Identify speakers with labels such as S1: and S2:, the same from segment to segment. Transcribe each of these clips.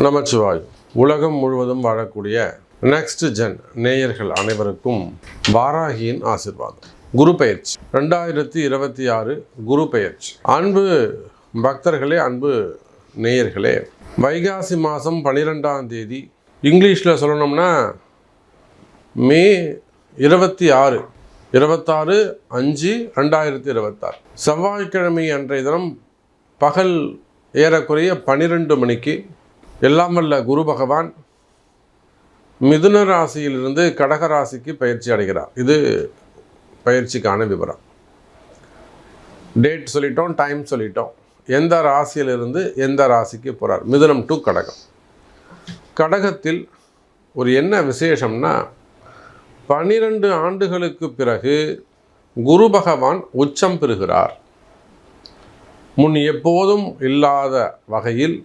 S1: நமச்சிவாய். உலகம் முழுவதும் வாழக்கூடிய நெக்ஸ்ட் ஜென் நேயர்கள் அனைவருக்கும் வாராகியின் ஆசீர்வாதம். குரு பெயர்ச்சி 2026 குரு பெயர்ச்சி. அன்பு பக்தர்களே, அன்பு நேயர்களே, வைகாசி மாதம் 12ஆம் தேதி, இங்கிலீஷில் சொல்லணும்னா மே 26/5/2026 செவ்வாய்க்கிழமை அன்றைய தினம் பகல் ஏறக்குறைய 12 மணிக்கு எல்லாம் வல்ல குரு பகவான் மிதுன ராசியிலிருந்து கடக ராசிக்கு பயிற்சி அடைகிறார். இது பயிற்சிக்கான விவரம். டேட் சொல்லிட்டோம், டைம் சொல்லிட்டோம். எந்த ராசியிலிருந்து எந்த ராசிக்கு போகிறார்? மிதுனம் டு கடகம். கடகத்தில் ஒரு என்ன விசேஷம்னா, 12 ஆண்டுகளுக்கு பிறகு குரு பகவான் உச்சம் பெறுகிறார். முன் எப்போதும் இல்லாத வகையில்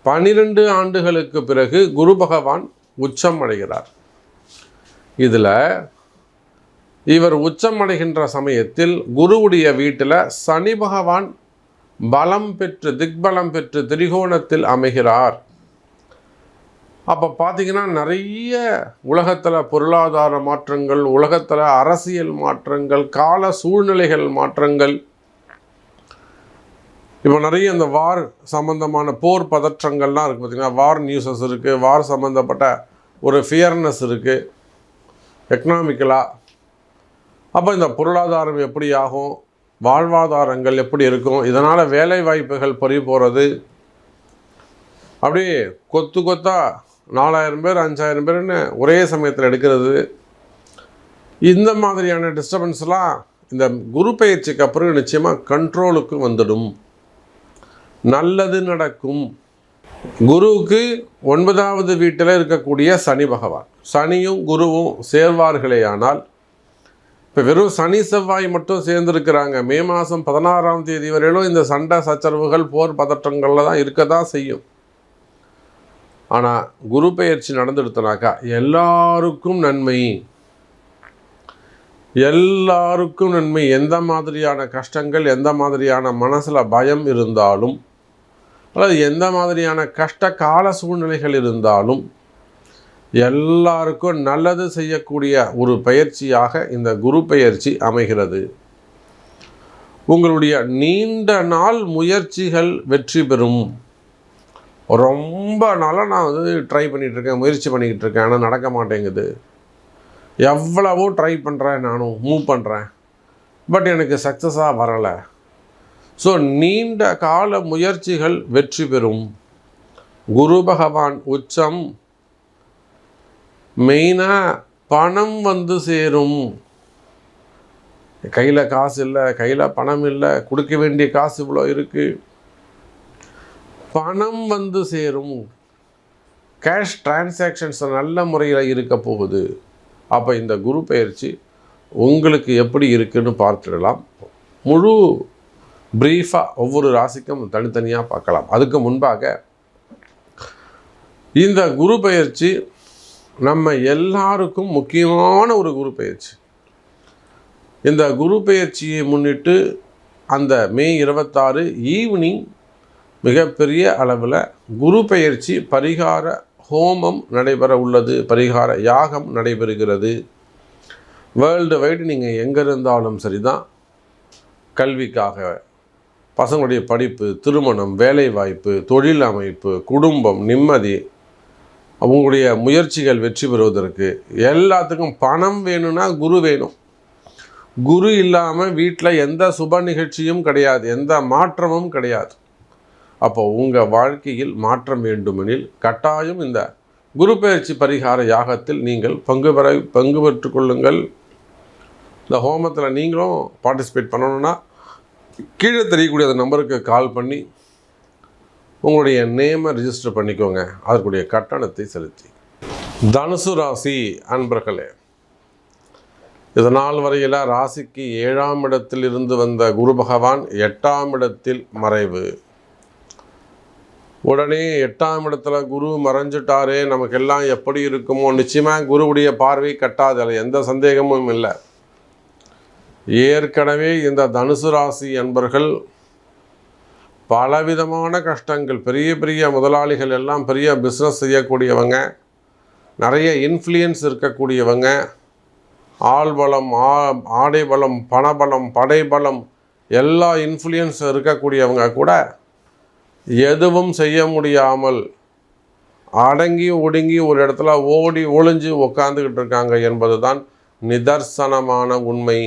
S1: 12 ஆண்டுகளுக்கு பிறகு குரு பகவான் உச்சம் அடைகிறார். இதில் இவர் உச்சம் அடைகின்ற சமயத்தில் குருவுடைய வீட்டில் சனி பகவான் பலம் பெற்று திக்பலம் பெற்று திரிகோணத்தில் அமைகிறார். அப்போ பார்த்தீங்கன்னா நிறைய உலகத்தில் பொருளாதார மாற்றங்கள், உலகத்தில் அரசியல் மாற்றங்கள், கால சூழ்நிலைகள் மாற்றங்கள், இப்போ நிறைய இந்த வார் சம்மந்தமான போர் பதற்றங்கள்லாம் இருக்குது. பார்த்திங்கன்னா வார் நியூஸஸ் இருக்குது, வார் சம்மந்தப்பட்ட ஒரு ஃபியர்னஸ் இருக்குது எக்கனாமிக்கலாக. அப்போ இந்த பொருளாதாரம் எப்படி ஆகும், வாழ்வாதாரங்கள் எப்படி இருக்கும், இதனால் வேலை வாய்ப்புகள் பறி போகிறது, அப்படியே கொத்து கொத்தாக 4000 பேர் 5000 பேர்னு ஒரே சமயத்தில் எடுக்கிறது, இந்த மாதிரியான டிஸ்டர்பன்ஸ்லாம் இந்த குரு பயிற்சிக்கு அப்புறம் நிச்சயமாக கண்ட்ரோலுக்கு வந்துடும். நல்லது நடக்கும். குருவுக்கு 9வது வீட்டில் இருக்கக்கூடிய சனி பகவான், சனியும் குருவும் சேர்வார்களே ஆனால், இப்போ வெறும் சனி செவ்வாய் மட்டும் சேர்ந்துருக்கிறாங்க. மே மாதம் 16ஆம் தேதி வரையிலும் இந்த சண்டை சச்சரவுகள் போர் பதற்றங்களில் தான் இருக்க தான் செய்யும். ஆனால் குரு பெயர்ச்சி நடந்துடுத்தனாக்கா எல்லாருக்கும் நன்மை, எல்லாருக்கும் நன்மை. எந்த மாதிரியான கஷ்டங்கள், எந்த மாதிரியான மனசில் பயம் இருந்தாலும், அல்லது எந்த மாதிரியான கஷ்ட கால சூழ்நிலைகள் இருந்தாலும் எல்லாருக்கும் நல்லது செய்யக்கூடிய ஒரு பயிற்சியாக இந்த குரு பெயர்ச்சி அமைகிறது. உங்களுடைய நீண்ட நாள் முயற்சிகள் வெற்றி பெறும். ரொம்ப நாளாக நான் ட்ரை பண்ணிகிட்ருக்கேன், முயற்சி பண்ணிக்கிட்டு இருக்கேன், ஆனால் நடக்க மாட்டேங்குது. எவ்வளவோ ட்ரை பண்ணுறேன், நானும் மூவ் பண்ணுறேன், பட் எனக்கு சக்ஸஸாக வரலை. ஸோ நீண்ட கால முயற்சிகள் வெற்றி பெறும். குரு பகவான் உச்சம். மெயினாக பணம் வந்து சேரும். கையில் காசு இல்லை, கையில் பணம் இல்லை, கொடுக்க வேண்டிய காசு இவ்வளோ இருக்குது, பணம் வந்து சேரும். கேஷ் டிரான்சாக்ஷன்ஸ் நல்ல முறையில் இருக்க போகுது. அப்போ இந்த குரு பெயர்ச்சி உங்களுக்கு எப்படி இருக்குன்னு பார்த்துடலாம். முழு பிரீஃபாக ஒவ்வொரு ராசிக்கும் தனித்தனியாக பார்க்கலாம். அதுக்கு முன்பாக இந்த குரு பெயர்ச்சி நம்ம எல்லாருக்கும் முக்கியமான ஒரு குரு பெயர்ச்சி. இந்த குரு பெயர்ச்சியை முன்னிட்டு அந்த மே 26 ஈவினிங் மிகப்பெரிய அளவில் குரு பெயர்ச்சி பரிகார ஹோமம் நடைபெற உள்ளது, பரிகார யாகம் நடைபெறுகிறது. வேர்ல்டு வைடு நீங்கள் எங்கே இருந்தாலும் சரிதான், கல்விக்காக, பசங்களுடைய படிப்பு, திருமணம், வேலைவாய்ப்பு, தொழில் அமைப்பு, குடும்பம், நிம்மதி, அவங்களுடைய முயற்சிகள் வெற்றி பெறுவதற்கு எல்லாத்துக்கும் பணம் வேணும்னா குரு வேணும். குரு இல்லாமல் வீட்டில் எந்த சுப நிகழ்ச்சியும் கிடையாது, எந்த மாற்றமும் கிடையாது. அப்போ உங்கள் வாழ்க்கையில் மாற்றம் வேண்டுமெனில் கட்டாயம் இந்த குரு பெயர்ச்சி பரிகார யாகத்தில் நீங்கள் பங்கு பெற்று கொள்ளுங்கள். இந்த ஹோமத்தில் நீங்களும் பார்ட்டிசிபேட் பண்ணணுன்னா கீழே தெரியக்கூடிய அந்த நம்பருக்கு கால் பண்ணி உங்களுடைய நேமை ரிஜிஸ்டர் பண்ணிக்கோங்க. அதற்குரிய கட்டணத்தை செலுத்தி. தனுசு ராசி அன்பர்களே, இதனால் வரையில் ராசிக்கு 7ஆம் இடத்தில் இருந்து வந்த குரு பகவான் 8ஆம் இடத்தில் மறைவு. உடனே 8ஆம் இடத்துல குரு மறைஞ்சிட்டாரே, நமக்கெல்லாம் எப்படி இருக்குமோ? நிச்சயமாக குருவுடைய பார்வை கட்டாது, அதில் எந்த சந்தேகமும் இல்லை. ஏற்கனவே இந்த தனுசு ராசி அன்பர்கள் பலவிதமான கஷ்டங்கள். பெரிய பெரிய முதலாளிகள் எல்லாம் பெரிய பிஸ்னஸ் செய்யக்கூடியவங்க, நிறைய இன்ஃப்ளூயன்ஸ் இருக்கக்கூடியவங்க, ஆள்பலம், ஆடை பலம், பணபலம், படைபலம், எல்லா இன்ஃப்ளூயன்ஸ் இருக்கக்கூடியவங்க கூட எதுவும் செய்ய முடியாமல் அடங்கி ஒடுங்கி ஒரு இடத்துல ஓடி ஒளிஞ்சு உக்காந்துக்கிட்டு இருக்காங்க என்பது தான் நிதர்சனமான உண்மை.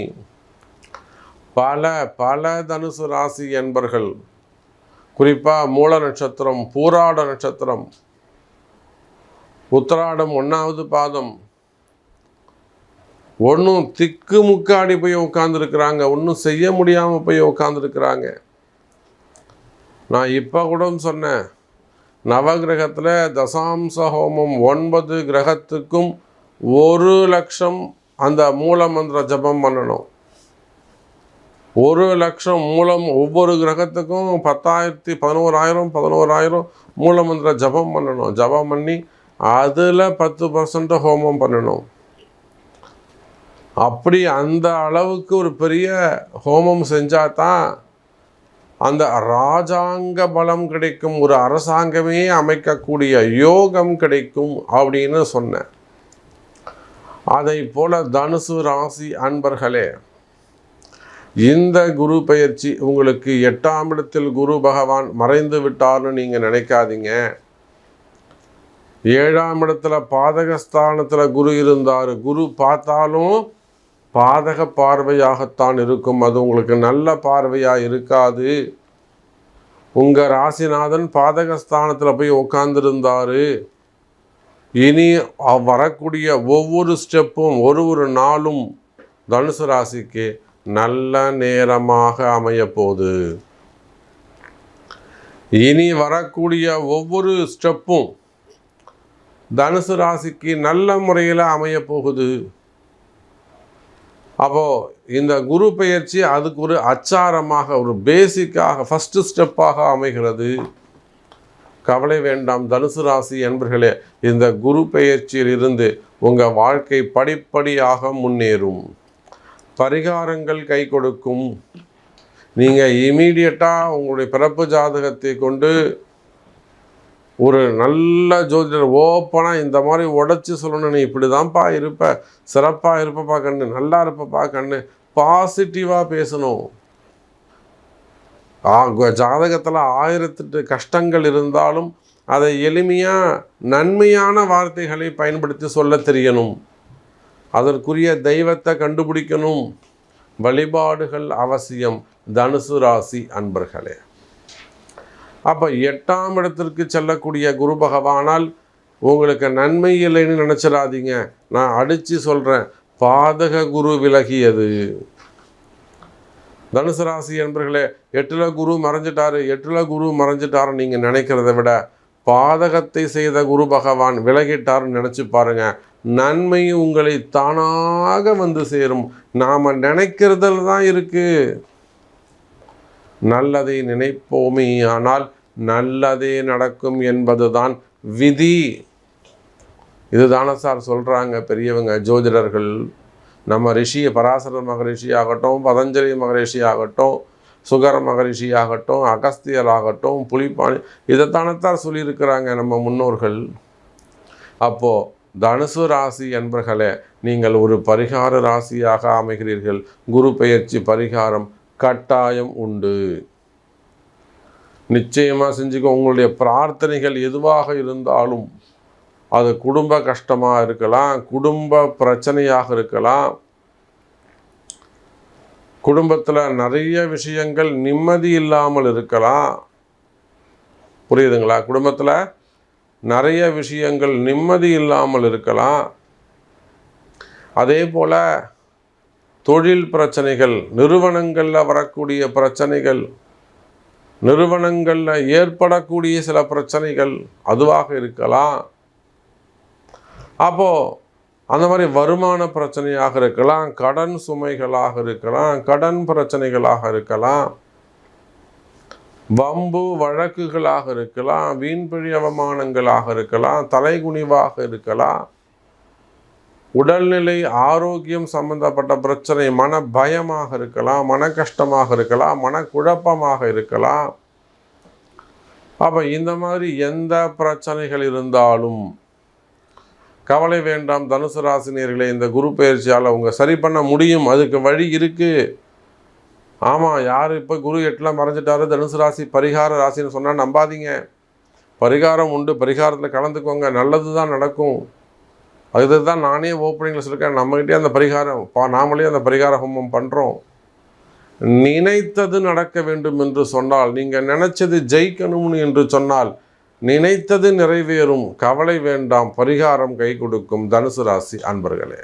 S1: பல பல தனுசு ராசி என்பர்கள், குறிப்பாக மூல நட்சத்திரம், பூராட நட்சத்திரம், உத்திராடம் 1வது பாதம், ஒன்றும் திக்கு முக்காடி போய் உட்காந்துருக்குறாங்க, ஒன்றும் செய்ய முடியாமல் போய் உட்காந்துருக்குறாங்க. நான் இப்போ கூட சொன்னேன், நவகிரகத்தில் தசாம்ச ஹோமம் 9 கிரகத்துக்கும் 1 லட்சம் அந்த மூல மந்திர ஜபம் பண்ணணும். 1 லட்சம் மூலம், ஒவ்வொரு கிரகத்துக்கும் 10,000 11,000 மூல மந்திர ஜபம் பண்ணணும். ஜபம் பண்ணி அதில் 10% ஹோமம் பண்ணணும். அப்படி அந்த அளவுக்கு ஒரு பெரிய ஹோமம் செஞ்சால் தான் அந்த ராஜாங்க பலம் கிடைக்கும், ஒரு அரசாங்கமே அமைக்கக்கூடிய யோகம் கிடைக்கும் அப்படின்னு சொன்னேன். அதை போல தனுசு ராசி அன்பர்களே, இந்த குரு பெயர்ச்சி உங்களுக்கு 8ஆம் இடத்தில் குரு பகவான் மறைந்து விட்டார்னு நீங்கள் நினைக்காதீங்க. 7ஆம் இடத்துல பாதகஸ்தானத்தில் குரு இருந்தார். குரு பார்த்தாலும் பாதக பார்வையாகத்தான் இருக்கும், அது உங்களுக்கு நல்ல பார்வையாக இருக்காது. உங்கள் ராசிநாதன் பாதகஸ்தானத்தில் போய் உட்கார்ந்துருந்தார். இனி வரக்கூடிய ஒவ்வொரு ஸ்டெப்பும் ஒரு நாளும் தனுசு ராசிக்கு நல்ல நேரமாக அமையப்போகுது. இனி வரக்கூடிய ஒவ்வொரு ஸ்டெப்பும் தனுசு ராசிக்கு நல்ல முறையில் அமையப்போகுது. அப்போது இந்த குரு பெயர்ச்சி அதுக்கு ஒரு அச்சாரமாக, ஒரு பேசிக்காக, ஃபஸ்ட்டு ஸ்டெப்பாக அமைகிறது. கவலை வேண்டாம் தனுசு ராசி என்பர்களே, இந்த குரு பெயர்ச்சியில் இருந்து உங்கள் வாழ்க்கை படிப்படியாக முன்னேறும். பரிகாரங்கள் கை கொடுக்கும். நீங்கள் இமீடியட்டாக உங்களுடைய பிறப்பு ஜாதகத்தை கொண்டு ஒரு நல்ல ஜோதிடர் ஓப்பனாக இந்த மாதிரி உடச்சி சொல்லணும், நீ இப்படி தான்ப்பா இருப்ப, சிறப்பாக இருப்பப்பா கண்ணு, நல்லா இருப்பப்பா கண்ணு, பாசிட்டிவாக பேசணும். ஜாதகத்தில் 1008 கஷ்டங்கள் இருந்தாலும் அதை எளிமையாக நன்மையான வார்த்தைகளை பயன்படுத்தி சொல்ல தெரியணும். அதற்குரிய தெய்வத்தை கண்டுபிடிக்கணும். வழிபாடுகள் அவசியம் தனுசு ராசி அன்பர்களே. அப்போ 8ஆம் இடத்திற்கு செல்லக்கூடிய குரு பகவானால் உங்களுக்கு நன்மை இல்லைன்னு நினச்சிடாதீங்க. நான் அடித்து சொல்கிறேன், பாதக குரு விலகியது. தனுசு ராசி என்பர்களே, 8ல் குரு மறைஞ்சிட்டாரு நீங்கள் நினைக்கிறத விட பாதகத்தை செய்த குரு பகவான் விலகிட்டாருன்னு நினச்சி பாருங்கள். நன்மை உங்களை தானாக வந்து சேரும். நாம் நினைக்கிறதில் தான் இருக்குது. நல்லதை நினைப்போமே ஆனால் நல்லதே நடக்கும் என்பதுதான் விதி. இதுதானே சார் சொல்கிறாங்க பெரியவங்க ஜோதிடர்கள். நம்ம ரிஷி, பராசர மகரிஷி ஆகட்டும், பதஞ்சலி மகரிஷி ஆகட்டும், சுகர மகரிஷி ஆகட்டும், அகஸ்தியர் ஆகட்டும், புலிப்பாணி, இதைத்தானத்தான் சொல்லியிருக்கிறாங்க நம்ம முன்னோர்கள். அப்போது தனுசு ராசி என்பர்களே, நீங்கள் ஒரு பரிகார ராசியாக அமைகிறீர்கள். குரு பெயர்ச்சி பரிகாரம் கட்டாயம் உண்டு. நிச்சயமாக செஞ்சுக்கோ. உங்களுடைய பிரார்த்தனைகள் எதுவாக இருந்தாலும், அது குடும்ப கஷ்டமாக இருக்கலாம், குடும்ப பிரச்சனையாக இருக்கலாம், குடும்பத்தில் நிறைய விஷயங்கள் நிம்மதி இல்லாமல் இருக்கலாம். புரியுதுங்களா? குடும்பத்தில் நிறைய விஷயங்கள் நிம்மதி இல்லாமல் இருக்கலாம். அதே போல் தொழில் பிரச்சனைகள், நிறுவனங்களில் வரக்கூடிய பிரச்சனைகள், நிறுவனங்களில் ஏற்படக்கூடிய சில பிரச்சனைகள் அதுவாக இருக்கலாம். அப்போது அந்த மாதிரி வருமான பிரச்சனையாக இருக்கலாம், கடன் சுமைகளாக இருக்கலாம், கடன் பிரச்சனைகளாக இருக்கலாம், வம்பு வழக்குகளாக இருக்கலாம், வீண்பிழி அவமானங்களாக இருக்கலாம், தலைகுனிவாக இருக்கலாம், உடல்நிலை ஆரோக்கியம் சம்பந்தப்பட்ட பிரச்சனை, மன பயமாக இருக்கலாம், மன கஷ்டமாக இருக்கலாம், மனக்குழப்பமாக இருக்கலாம். அப்போ இந்த மாதிரி எந்த பிரச்சனைகள் இருந்தாலும் கவலை வேண்டாம் தனுசு ராசினியர்களே. இந்த குரு பயிற்சியால் உங்கள் சரி பண்ண முடியும், அதுக்கு வழி இருக்குது. ஆமாம், யார் இப்போ குரு 8ல் மறைஞ்சிட்டாரு தனுசு ராசி பரிகார ராசின்னு சொன்னால் நம்பாதீங்க. பரிகாரம் உண்டு, பரிகாரத்தில் கலந்துக்கோங்க, நல்லது தான் நடக்கும். அதுதான் நானே ஓப்பனிங்கில் சொல்லியிருக்கேன். நம்மகிட்டே அந்த பரிகாரம் நாமளே அந்த பரிகார ஹோமம் பண்ணுறோம். நினைத்தது நடக்க வேண்டும் என்று சொன்னால், நீங்கள் நினைச்சது ஜெயிக்கணும்னு என்று சொன்னால் நினைத்தது நிறைவேறும். கவலை வேண்டாம், பரிகாரம் கை கொடுக்கும் தனுசு ராசி அன்பர்களே.